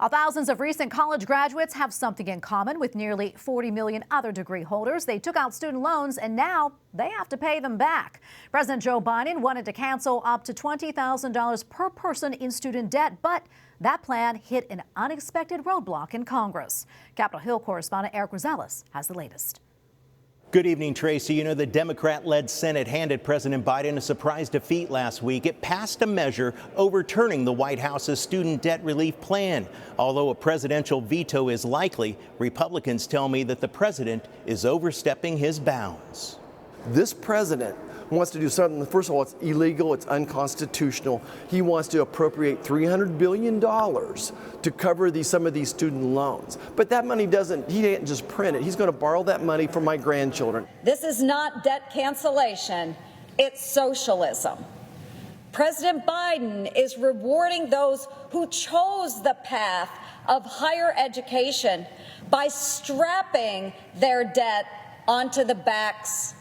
Thousands of recent college graduates have something in common with nearly 40 million other degree holders. They took out student loans and now they have to pay them back. President Joe Biden wanted to cancel up to $20,000 per person in student debt, but that plan hit an unexpected roadblock in Congress. Capitol Hill correspondent Erik Rosales has the latest. Good evening, Tracy. You know, the Democrat-led Senate handed President Biden a surprise defeat last week. It passed a measure overturning the White House's student debt relief plan. Although a presidential veto is likely, Republicans tell me that the president is overstepping his bounds. This president wants to do something. First of all, it's illegal, it's unconstitutional. He wants to appropriate $300 billion to cover some of these student loans. But that money he didn't just print it. He's going to borrow that money from my grandchildren. This is not debt cancellation, it's socialism. President Biden is rewarding those who chose the path of higher education by strapping their debt onto the backs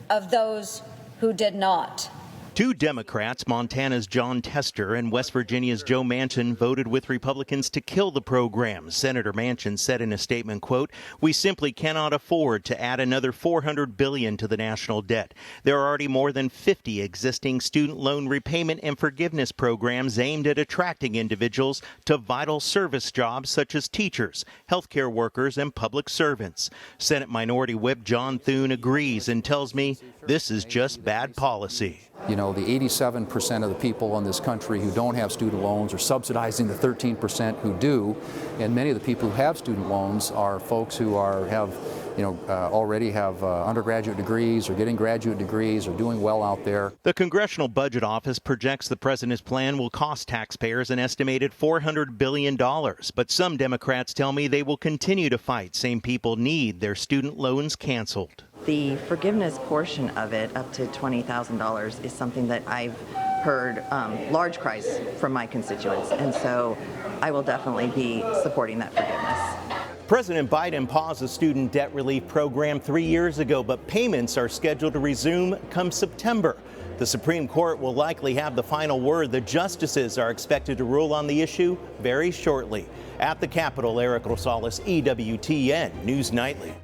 of those who did not. Two Democrats, Montana's John Tester and West Virginia's Joe Manchin, voted with Republicans to kill the program. Senator Manchin said in a statement, quote, "We simply cannot afford to add another $400 billion to the national debt. There are already more than 50 existing student loan repayment and forgiveness programs aimed at attracting individuals to vital service jobs such as teachers, healthcare workers, and public servants." Senate Minority Whip John Thune agrees and tells me this is just bad policy. You know, the 87% of the people in this country who don't have student loans are subsidizing the 13% who do, and many of the people who have student loans are folks who already have undergraduate degrees or getting graduate degrees or doing well out there. The Congressional Budget Office projects the president's plan will cost taxpayers an estimated $400 billion, but some Democrats tell me they will continue to fight, saying people need their student loans canceled. The forgiveness portion of it, up to $20,000, is something that I've heard large cries from my constituents, and so I will definitely be supporting that forgiveness. President Biden paused the student debt relief program 3 years ago, but payments are scheduled to resume come September. The Supreme Court will likely have the final word. The justices are expected to rule on the issue very shortly. At the Capitol, Erik Rosales, EWTN News Nightly.